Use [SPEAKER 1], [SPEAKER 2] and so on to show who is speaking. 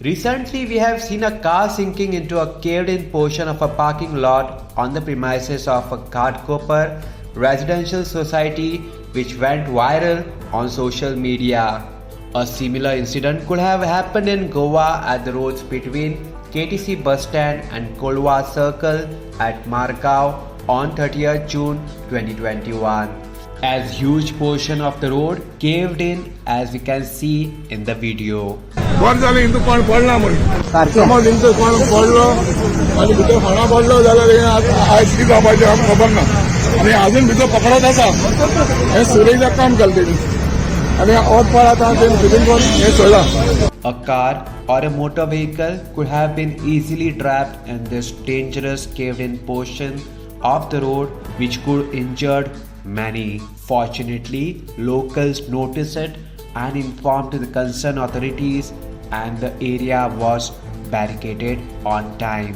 [SPEAKER 1] Recently, we have seen a car sinking into a caved-in portion of a parking lot on the premises of a Ghatkopar residential society, which went viral on social media. A similar incident could have happened in Goa at the roads between KTC bus stand and Kolwa Circle at Margao on 30th June 2021. As huge portion of the road caved in, as we can see in the video.
[SPEAKER 2] वर जाले इंतू कोण पडला म्हणून समज इंतू कोण पडलो आणि भितर खाना पडलो जाल्यार आज कितें जावपाचें आमकां खबर ना आनी अजून भितर पकडत आसा हें सुरयेचें काम केलें तेणी आनी ओत पार आतां तेणी भितर कोण हें सोडला.
[SPEAKER 1] A car or a motor vehicle could have been easily trapped in this dangerous caved-in portion of the road, which could injured many. Fortunately, locals noticed it and informed the concerned authorities, and the area was barricaded on time.